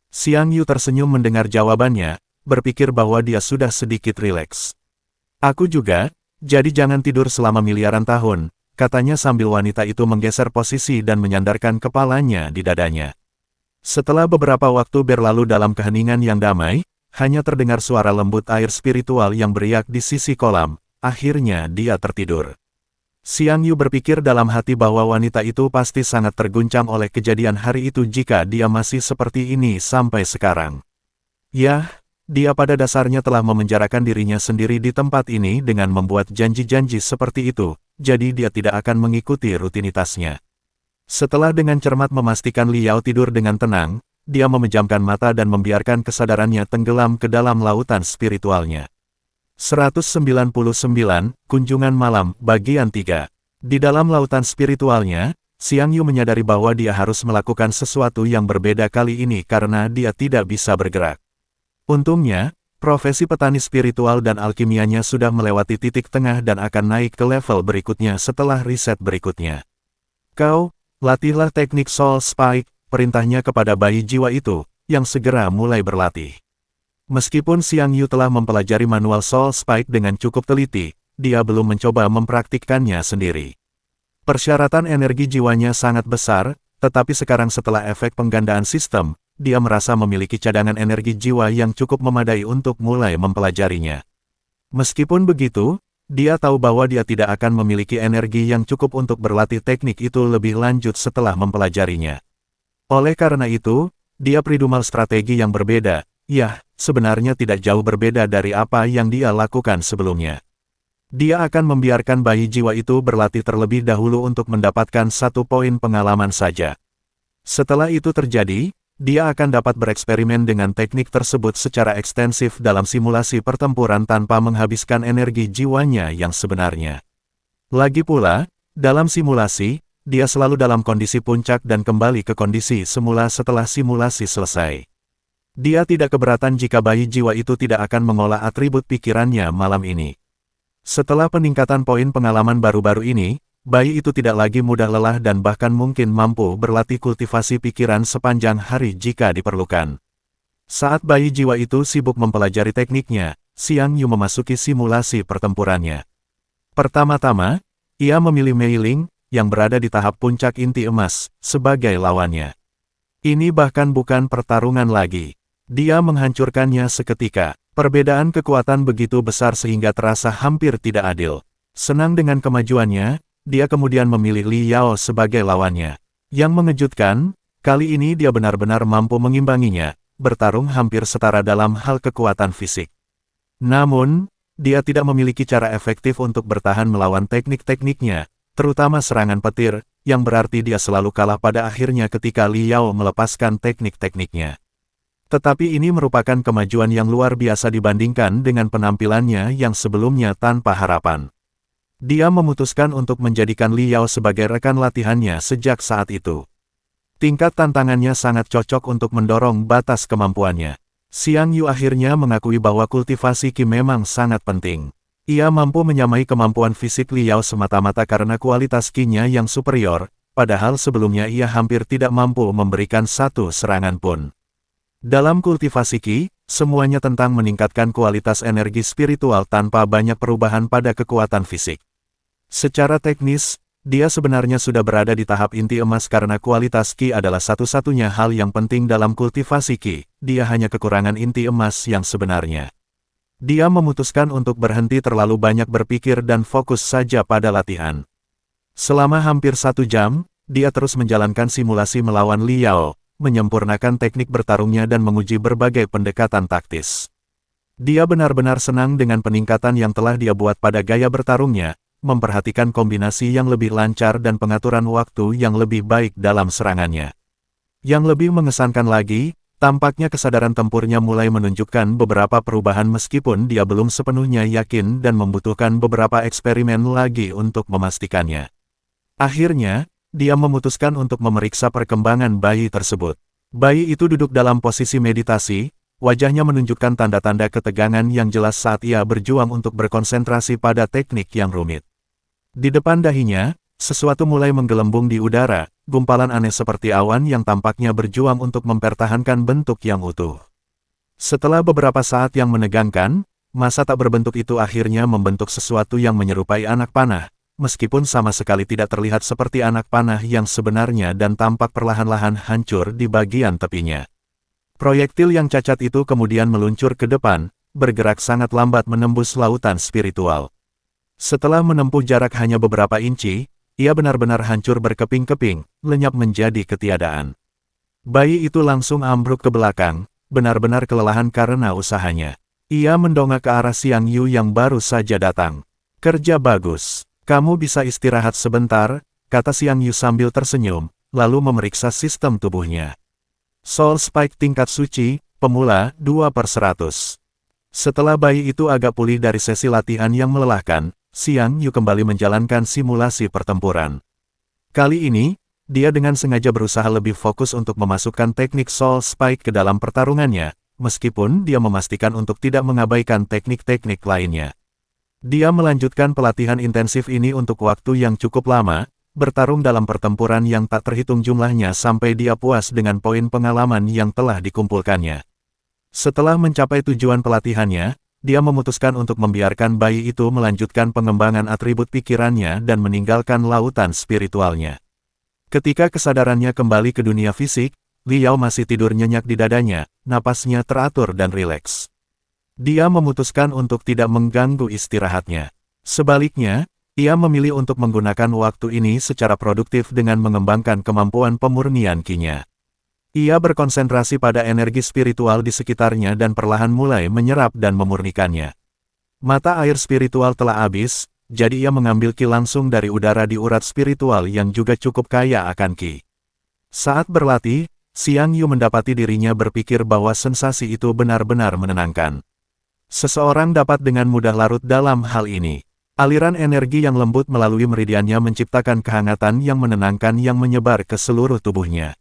Xiang Yu tersenyum mendengar jawabannya, berpikir bahwa dia sudah sedikit rileks. Aku juga, jadi jangan tidur selama miliaran tahun, katanya sambil wanita itu menggeser posisi dan menyandarkan kepalanya di dadanya. Setelah beberapa waktu berlalu dalam keheningan yang damai, hanya terdengar suara lembut air spiritual yang beriak di sisi kolam, akhirnya dia tertidur. Xiang Yu berpikir dalam hati bahwa wanita itu pasti sangat terguncang oleh kejadian hari itu jika dia masih seperti ini sampai sekarang. Yah, dia pada dasarnya telah memenjarakan dirinya sendiri di tempat ini dengan membuat janji-janji seperti itu, jadi dia tidak akan mengikuti rutinitasnya. Setelah dengan cermat memastikan Li Yao tidur dengan tenang, dia memejamkan mata dan membiarkan kesadarannya tenggelam ke dalam lautan spiritualnya. 199, Kunjungan Malam, Bagian 3. Di dalam lautan spiritualnya, Xiang Yu menyadari bahwa dia harus melakukan sesuatu yang berbeda kali ini karena dia tidak bisa bergerak. Untungnya, profesi petani spiritual dan alkimianya sudah melewati titik tengah dan akan naik ke level berikutnya setelah riset berikutnya. Kau, latihlah teknik Soul Spike, perintahnya kepada bayi jiwa itu, yang segera mulai berlatih. Meskipun Xiang Yu telah mempelajari manual Soul Spike dengan cukup teliti, dia belum mencoba mempraktikkannya sendiri. Persyaratan energi jiwanya sangat besar, tetapi sekarang setelah efek penggandaan sistem, dia merasa memiliki cadangan energi jiwa yang cukup memadai untuk mulai mempelajarinya. Meskipun begitu, dia tahu bahwa dia tidak akan memiliki energi yang cukup untuk berlatih teknik itu lebih lanjut setelah mempelajarinya. Oleh karena itu, dia perlu strategi yang berbeda, sebenarnya tidak jauh berbeda dari apa yang dia lakukan sebelumnya. Dia akan membiarkan bayi jiwa itu berlatih terlebih dahulu untuk mendapatkan 1 poin pengalaman saja. Setelah itu terjadi, dia akan dapat bereksperimen dengan teknik tersebut secara ekstensif dalam simulasi pertempuran tanpa menghabiskan energi jiwanya yang sebenarnya. Lagi pula, dalam simulasi, dia selalu dalam kondisi puncak dan kembali ke kondisi semula setelah simulasi selesai. Dia tidak keberatan jika bayi jiwa itu tidak akan mengolah atribut pikirannya malam ini. Setelah peningkatan poin pengalaman baru-baru ini, bayi itu tidak lagi mudah lelah dan bahkan mungkin mampu berlatih kultivasi pikiran sepanjang hari jika diperlukan. Saat bayi jiwa itu sibuk mempelajari tekniknya, Xiang Yu memasuki simulasi pertempurannya. Pertama-tama, ia memilih Mei Ling, yang berada di tahap puncak inti emas, sebagai lawannya. Ini bahkan bukan pertarungan lagi. Dia menghancurkannya seketika. Perbedaan kekuatan begitu besar sehingga terasa hampir tidak adil. Senang dengan kemajuannya, dia kemudian memilih Li Yao sebagai lawannya. Yang mengejutkan, kali ini dia benar-benar mampu mengimbanginya, bertarung hampir setara dalam hal kekuatan fisik. Namun, dia tidak memiliki cara efektif untuk bertahan melawan teknik-tekniknya, terutama serangan petir, yang berarti dia selalu kalah pada akhirnya ketika Li Yao melepaskan teknik-tekniknya. Tetapi ini merupakan kemajuan yang luar biasa dibandingkan dengan penampilannya yang sebelumnya tanpa harapan. Dia memutuskan untuk menjadikan Li Yao sebagai rekan latihannya sejak saat itu. Tingkat tantangannya sangat cocok untuk mendorong batas kemampuannya. Xiang Yu akhirnya mengakui bahwa kultivasi Qi memang sangat penting. Ia mampu menyamai kemampuan fisik Li Yao semata-mata karena kualitas Qi-nya yang superior, padahal sebelumnya ia hampir tidak mampu memberikan satu serangan pun. Dalam kultivasi Qi, semuanya tentang meningkatkan kualitas energi spiritual tanpa banyak perubahan pada kekuatan fisik. Secara teknis, dia sebenarnya sudah berada di tahap inti emas karena kualitas Qi adalah satu-satunya hal yang penting dalam kultivasi Qi, dia hanya kekurangan inti emas yang sebenarnya. Dia memutuskan untuk berhenti terlalu banyak berpikir dan fokus saja pada latihan. Selama hampir 1 jam, dia terus menjalankan simulasi melawan Li Yao, menyempurnakan teknik bertarungnya dan menguji berbagai pendekatan taktis. Dia benar-benar senang dengan peningkatan yang telah dia buat pada gaya bertarungnya, memperhatikan kombinasi yang lebih lancar dan pengaturan waktu yang lebih baik dalam serangannya. Yang lebih mengesankan lagi, tampaknya kesadaran tempurnya mulai menunjukkan beberapa perubahan meskipun dia belum sepenuhnya yakin dan membutuhkan beberapa eksperimen lagi untuk memastikannya. Akhirnya, dia memutuskan untuk memeriksa perkembangan bayi tersebut. Bayi itu duduk dalam posisi meditasi, wajahnya menunjukkan tanda-tanda ketegangan yang jelas saat ia berjuang untuk berkonsentrasi pada teknik yang rumit. Di depan dahinya, sesuatu mulai menggelembung di udara, gumpalan aneh seperti awan yang tampaknya berjuang untuk mempertahankan bentuk yang utuh. Setelah beberapa saat yang menegangkan, massa tak berbentuk itu akhirnya membentuk sesuatu yang menyerupai anak panah, meskipun sama sekali tidak terlihat seperti anak panah yang sebenarnya dan tampak perlahan-lahan hancur di bagian tepinya. Proyektil yang cacat itu kemudian meluncur ke depan, bergerak sangat lambat menembus lautan spiritual. Setelah menempuh jarak hanya beberapa inci, ia benar-benar hancur berkeping-keping, lenyap menjadi ketiadaan. Bayi itu langsung ambruk ke belakang, benar-benar kelelahan karena usahanya. Ia mendongak ke arah Xiang Yu yang baru saja datang. "Kerja bagus. Kamu bisa istirahat sebentar," kata Xiang Yu sambil tersenyum, lalu memeriksa sistem tubuhnya. Soul Spike tingkat suci, pemula, 2/100. Setelah bayi itu agak pulih dari sesi latihan yang melelahkan, Xiang Yu kembali menjalankan simulasi pertempuran. Kali ini, dia dengan sengaja berusaha lebih fokus untuk memasukkan teknik Soul Spike ke dalam pertarungannya, meskipun dia memastikan untuk tidak mengabaikan teknik-teknik lainnya. Dia melanjutkan pelatihan intensif ini untuk waktu yang cukup lama, bertarung dalam pertempuran yang tak terhitung jumlahnya sampai dia puas dengan poin pengalaman yang telah dikumpulkannya. Setelah mencapai tujuan pelatihannya, dia memutuskan untuk membiarkan bayi itu melanjutkan pengembangan atribut pikirannya dan meninggalkan lautan spiritualnya. Ketika kesadarannya kembali ke dunia fisik, Li Yao masih tidur nyenyak di dadanya, napasnya teratur dan rileks. Dia memutuskan untuk tidak mengganggu istirahatnya. Sebaliknya, ia memilih untuk menggunakan waktu ini secara produktif dengan mengembangkan kemampuan pemurnian Qi-nya. Ia berkonsentrasi pada energi spiritual di sekitarnya dan perlahan mulai menyerap dan memurnikannya. Mata air spiritual telah habis, jadi ia mengambil ki langsung dari udara di urat spiritual yang juga cukup kaya akan ki. Saat berlatih, Xiang Yu mendapati dirinya berpikir bahwa sensasi itu benar-benar menenangkan. Seseorang dapat dengan mudah larut dalam hal ini. Aliran energi yang lembut melalui meridiannya menciptakan kehangatan yang menenangkan yang menyebar ke seluruh tubuhnya.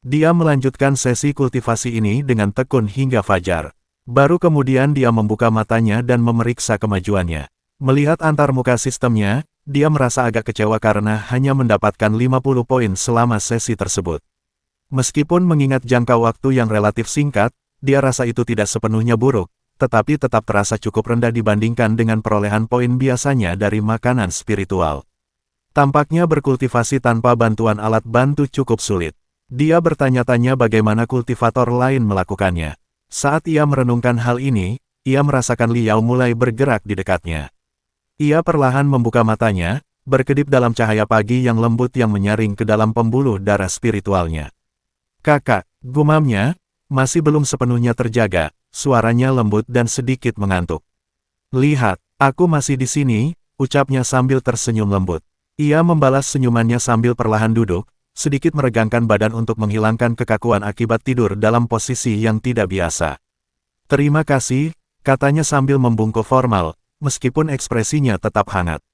Dia melanjutkan sesi kultivasi ini dengan tekun hingga fajar. Baru kemudian dia membuka matanya dan memeriksa kemajuannya. Melihat antarmuka sistemnya, dia merasa agak kecewa karena hanya mendapatkan 50 poin selama sesi tersebut. Meskipun mengingat jangka waktu yang relatif singkat, dia rasa itu tidak sepenuhnya buruk, tetapi tetap terasa cukup rendah dibandingkan dengan perolehan poin biasanya dari makanan spiritual. Tampaknya berkultivasi tanpa bantuan alat bantu cukup sulit. Dia bertanya-tanya bagaimana kultivator lain melakukannya. Saat ia merenungkan hal ini, ia merasakan Liao mulai bergerak di dekatnya. Ia perlahan membuka matanya, berkedip dalam cahaya pagi yang lembut yang menyaring ke dalam pembuluh darah spiritualnya. "Kakak," gumamnya, masih belum sepenuhnya terjaga, suaranya lembut dan sedikit mengantuk. "Lihat, aku masih di sini," ucapnya sambil tersenyum lembut. Ia membalas senyumannya sambil perlahan duduk, sedikit meregangkan badan untuk menghilangkan kekakuan akibat tidur dalam posisi yang tidak biasa. "Terima kasih," katanya sambil membungkuk formal, meskipun ekspresinya tetap hangat.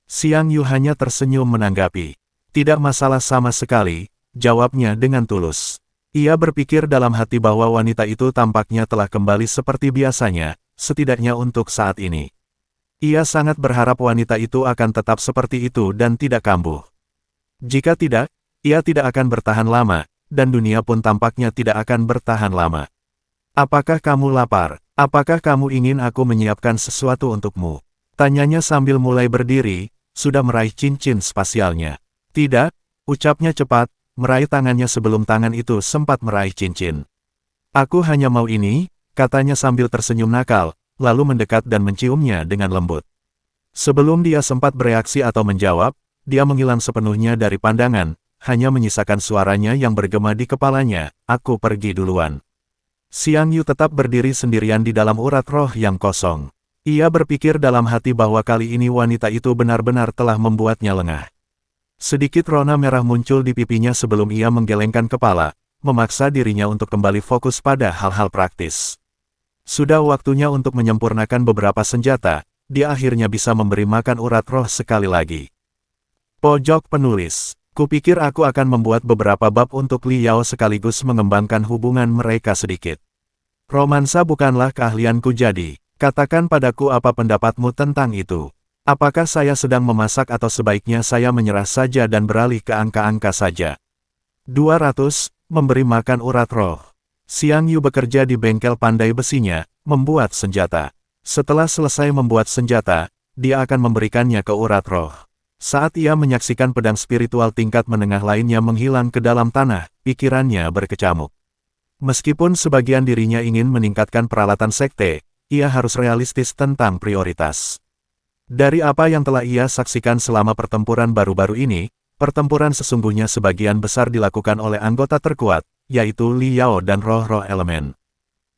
Xiang Yu hanya tersenyum menanggapi. "Tidak masalah sama sekali," jawabnya dengan tulus. Ia berpikir dalam hati bahwa wanita itu tampaknya telah kembali seperti biasanya, setidaknya untuk saat ini. Ia sangat berharap wanita itu akan tetap seperti itu dan tidak kambuh. Jika tidak, ia tidak akan bertahan lama, dan dunia pun tampaknya tidak akan bertahan lama. "Apakah kamu lapar? Apakah kamu ingin aku menyiapkan sesuatu untukmu?" Tanyanya sambil mulai berdiri, sudah meraih cincin spasialnya. "Tidak," ucapnya cepat, meraih tangannya sebelum tangan itu sempat meraih cincin. "Aku hanya mau ini," katanya sambil tersenyum nakal, lalu mendekat dan menciumnya dengan lembut. Sebelum dia sempat bereaksi atau menjawab, dia menghilang sepenuhnya dari pandangan, hanya menyisakan suaranya yang bergema di kepalanya, "Aku pergi duluan." Xiang Yu tetap berdiri sendirian di dalam urat roh yang kosong. Ia berpikir dalam hati bahwa kali ini wanita itu benar-benar telah membuatnya lengah. Sedikit rona merah muncul di pipinya sebelum ia menggelengkan kepala, memaksa dirinya untuk kembali fokus pada hal-hal praktis. Sudah waktunya untuk menyempurnakan beberapa senjata, dia akhirnya bisa memberi makan urat roh sekali lagi. Pojok penulis. Kupikir aku akan membuat beberapa bab untuk Liao sekaligus mengembangkan hubungan mereka sedikit. Romansa bukanlah keahlianku jadi, katakan padaku apa pendapatmu tentang itu. Apakah saya sedang memasak atau sebaiknya saya menyerah saja dan beralih ke angka-angka saja? 200. Memberi makan urat roh. Xiang Yu bekerja di bengkel pandai besinya, membuat senjata. Setelah selesai membuat senjata, dia akan memberikannya ke urat roh. Saat ia menyaksikan pedang spiritual tingkat menengah lainnya menghilang ke dalam tanah, pikirannya berkecamuk. Meskipun sebagian dirinya ingin meningkatkan peralatan sekte, ia harus realistis tentang prioritas. Dari apa yang telah ia saksikan selama pertempuran baru-baru ini, pertempuran sesungguhnya sebagian besar dilakukan oleh anggota terkuat, yaitu Liao dan roh-roh elemen.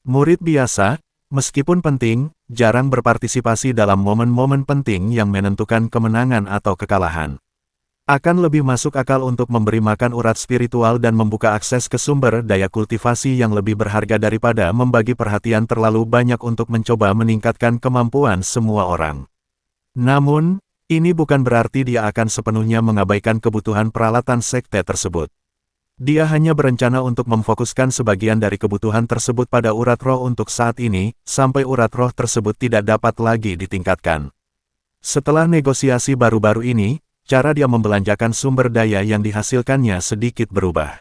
Murid biasa, meskipun penting, jarang berpartisipasi dalam momen-momen penting yang menentukan kemenangan atau kekalahan. Akan lebih masuk akal untuk memberi makan urat spiritual dan membuka akses ke sumber daya kultivasi yang lebih berharga daripada membagi perhatian terlalu banyak untuk mencoba meningkatkan kemampuan semua orang. Namun, ini bukan berarti dia akan sepenuhnya mengabaikan kebutuhan peralatan sekte tersebut. Dia hanya berencana untuk memfokuskan sebagian dari kebutuhan tersebut pada urat roh untuk saat ini, sampai urat roh tersebut tidak dapat lagi ditingkatkan. Setelah negosiasi baru-baru ini, cara dia membelanjakan sumber daya yang dihasilkannya sedikit berubah.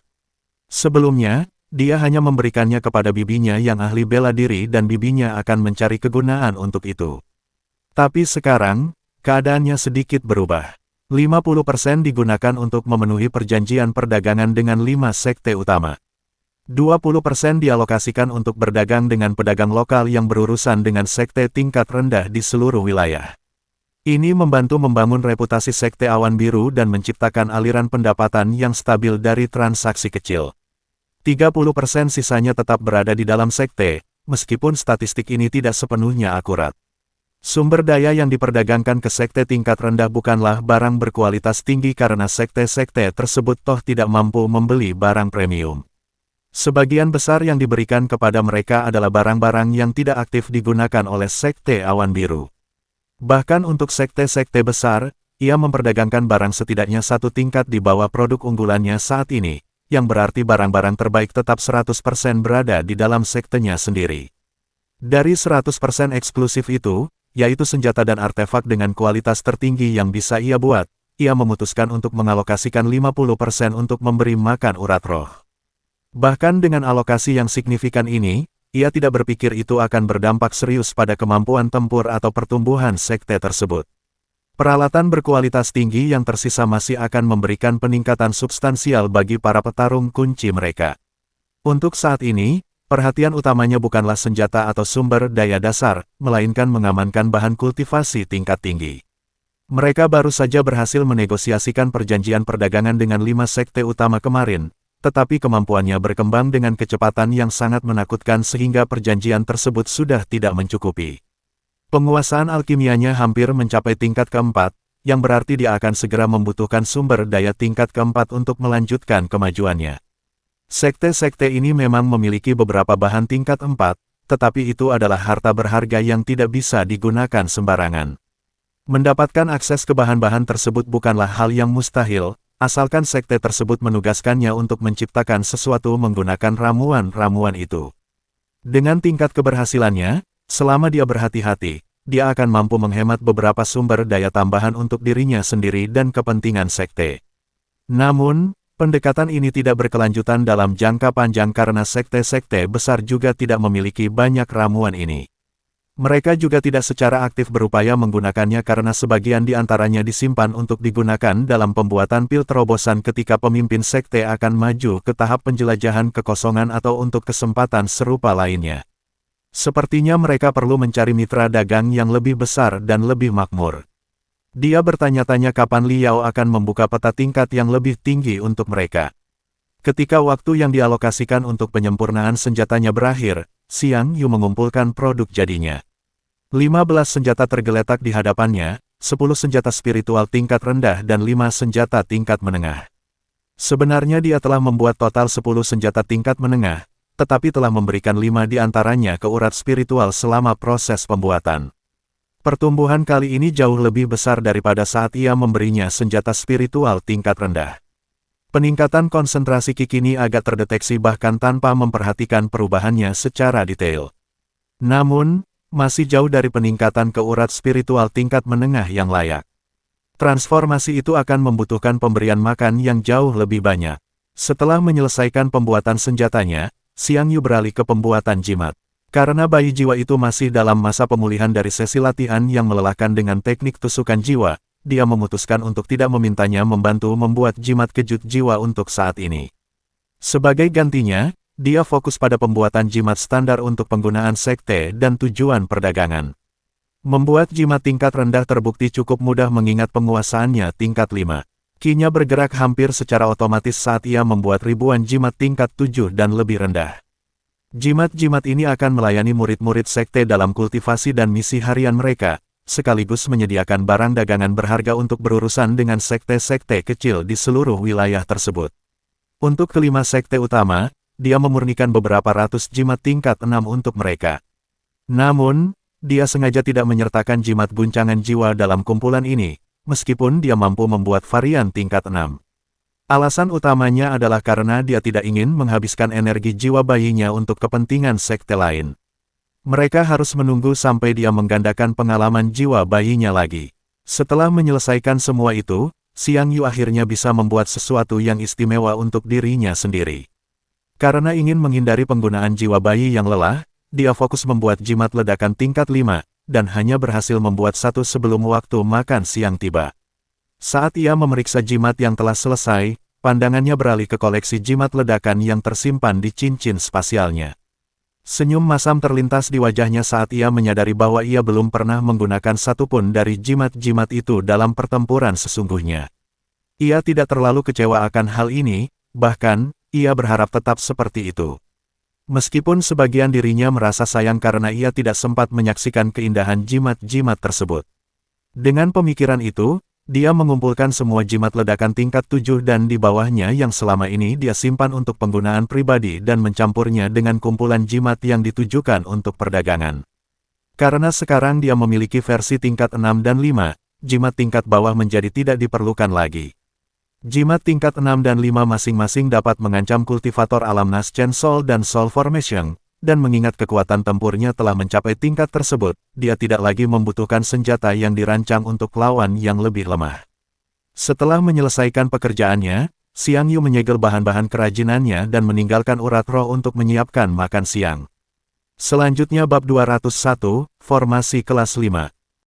Sebelumnya, dia hanya memberikannya kepada bibinya yang ahli bela diri dan bibinya akan mencari kegunaan untuk itu. Tapi sekarang, keadaannya sedikit berubah. 50% digunakan untuk memenuhi perjanjian perdagangan dengan 5 sekte utama. 20% dialokasikan untuk berdagang dengan pedagang lokal yang berurusan dengan sekte tingkat rendah di seluruh wilayah. Ini membantu membangun reputasi sekte awan biru dan menciptakan aliran pendapatan yang stabil dari transaksi kecil. 30% sisanya tetap berada di dalam sekte, meskipun statistik ini tidak sepenuhnya akurat. Sumber daya yang diperdagangkan ke sekte tingkat rendah bukanlah barang berkualitas tinggi karena sekte-sekte tersebut toh tidak mampu membeli barang premium. Sebagian besar yang diberikan kepada mereka adalah barang-barang yang tidak aktif digunakan oleh sekte awan biru. Bahkan untuk sekte-sekte besar, ia memperdagangkan barang setidaknya satu tingkat di bawah produk unggulannya saat ini, yang berarti barang-barang terbaik tetap 100% berada di dalam sektenya sendiri. Dari 100% eksklusif itu, yaitu senjata dan artefak dengan kualitas tertinggi yang bisa ia buat, ia memutuskan untuk mengalokasikan 50% untuk memberi makan urat roh. Bahkan dengan alokasi yang signifikan ini, ia tidak berpikir itu akan berdampak serius pada kemampuan tempur atau pertumbuhan sekte tersebut. Peralatan berkualitas tinggi yang tersisa masih akan memberikan peningkatan substansial bagi para petarung kunci mereka. Untuk saat ini, perhatian utamanya bukanlah senjata atau sumber daya dasar, melainkan mengamankan bahan kultivasi tingkat tinggi. Mereka baru saja berhasil menegosiasikan perjanjian perdagangan dengan 5 sekte utama kemarin, tetapi kemampuannya berkembang dengan kecepatan yang sangat menakutkan sehingga perjanjian tersebut sudah tidak mencukupi. Penguasaan alkimianya hampir mencapai tingkat keempat, yang berarti dia akan segera membutuhkan sumber daya tingkat keempat untuk melanjutkan kemajuannya. Sekte-sekte ini memang memiliki beberapa bahan tingkat 4, tetapi itu adalah harta berharga yang tidak bisa digunakan sembarangan. Mendapatkan akses ke bahan-bahan tersebut bukanlah hal yang mustahil, asalkan sekte tersebut menugaskannya untuk menciptakan sesuatu menggunakan ramuan-ramuan itu. Dengan tingkat keberhasilannya, selama dia berhati-hati, dia akan mampu menghemat beberapa sumber daya tambahan untuk dirinya sendiri dan kepentingan sekte. Namun, pendekatan ini tidak berkelanjutan dalam jangka panjang karena sekte-sekte besar juga tidak memiliki banyak ramuan ini. Mereka juga tidak secara aktif berupaya menggunakannya karena sebagian di antaranya disimpan untuk digunakan dalam pembuatan pil terobosan ketika pemimpin sekte akan maju ke tahap penjelajahan kekosongan atau untuk kesempatan serupa lainnya. Sepertinya mereka perlu mencari mitra dagang yang lebih besar dan lebih makmur. Dia bertanya-tanya kapan Liao akan membuka peta tingkat yang lebih tinggi untuk mereka. Ketika waktu yang dialokasikan untuk penyempurnaan senjatanya berakhir, Xiang Yu mengumpulkan produk jadinya. 15 senjata tergeletak di hadapannya, 10 senjata spiritual tingkat rendah dan 5 senjata tingkat menengah. Sebenarnya dia telah membuat total 10 senjata tingkat menengah, tetapi telah memberikan 5 di antaranya ke urat spiritual selama proses pembuatan. Pertumbuhan kali ini jauh lebih besar daripada saat ia memberinya senjata spiritual tingkat rendah. Peningkatan konsentrasi Kikini agak terdeteksi bahkan tanpa memperhatikan perubahannya secara detail. Namun, masih jauh dari peningkatan ke urat spiritual tingkat menengah yang layak. Transformasi itu akan membutuhkan pemberian makan yang jauh lebih banyak. Setelah menyelesaikan pembuatan senjatanya, Xiang Yu beralih ke pembuatan jimat. Karena bayi jiwa itu masih dalam masa pemulihan dari sesi latihan yang melelahkan dengan teknik tusukan jiwa, dia memutuskan untuk tidak memintanya membantu membuat jimat kejut jiwa untuk saat ini. Sebagai gantinya, dia fokus pada pembuatan jimat standar untuk penggunaan sekte dan tujuan perdagangan. Membuat jimat tingkat rendah terbukti cukup mudah mengingat penguasaannya tingkat 5. Ki-nya bergerak hampir secara otomatis saat ia membuat ribuan jimat tingkat 7 dan lebih rendah. Jimat-jimat ini akan melayani murid-murid sekte dalam kultivasi dan misi harian mereka, sekaligus menyediakan barang dagangan berharga untuk berurusan dengan sekte-sekte kecil di seluruh wilayah tersebut. Untuk kelima sekte utama, dia memurnikan beberapa ratus jimat tingkat 6 untuk mereka. Namun, dia sengaja tidak menyertakan jimat guncangan jiwa dalam kumpulan ini, meskipun dia mampu membuat varian tingkat 6. Alasan utamanya adalah karena dia tidak ingin menghabiskan energi jiwa bayinya untuk kepentingan sekte lain. Mereka harus menunggu sampai dia menggandakan pengalaman jiwa bayinya lagi. Setelah menyelesaikan semua itu, Xiang Yu akhirnya bisa membuat sesuatu yang istimewa untuk dirinya sendiri. Karena ingin menghindari penggunaan jiwa bayi yang lelah, dia fokus membuat jimat ledakan tingkat 5, dan hanya berhasil membuat satu sebelum waktu makan siang tiba. Saat ia memeriksa jimat yang telah selesai, pandangannya beralih ke koleksi jimat ledakan yang tersimpan di cincin spasialnya. Senyum masam terlintas di wajahnya saat ia menyadari bahwa ia belum pernah menggunakan satupun dari jimat-jimat itu dalam pertempuran sesungguhnya. Ia tidak terlalu kecewa akan hal ini, bahkan, ia berharap tetap seperti itu. Meskipun sebagian dirinya merasa sayang karena ia tidak sempat menyaksikan keindahan jimat-jimat tersebut. Dengan pemikiran itu, dia mengumpulkan semua jimat ledakan tingkat 7 dan di bawahnya yang selama ini dia simpan untuk penggunaan pribadi dan mencampurnya dengan kumpulan jimat yang ditujukan untuk perdagangan. Karena sekarang dia memiliki versi tingkat 6 dan 5, jimat tingkat bawah menjadi tidak diperlukan lagi. Jimat tingkat 6 dan 5 masing-masing dapat mengancam kultivator alam Naschen Soul dan Soul Formation, dan mengingat kekuatan tempurnya telah mencapai tingkat tersebut, dia tidak lagi membutuhkan senjata yang dirancang untuk lawan yang lebih lemah. Setelah menyelesaikan pekerjaannya, Xiang Yu menyegel bahan-bahan kerajinannya dan meninggalkan urat roh untuk menyiapkan makan siang. Selanjutnya bab 201, Formasi kelas 5.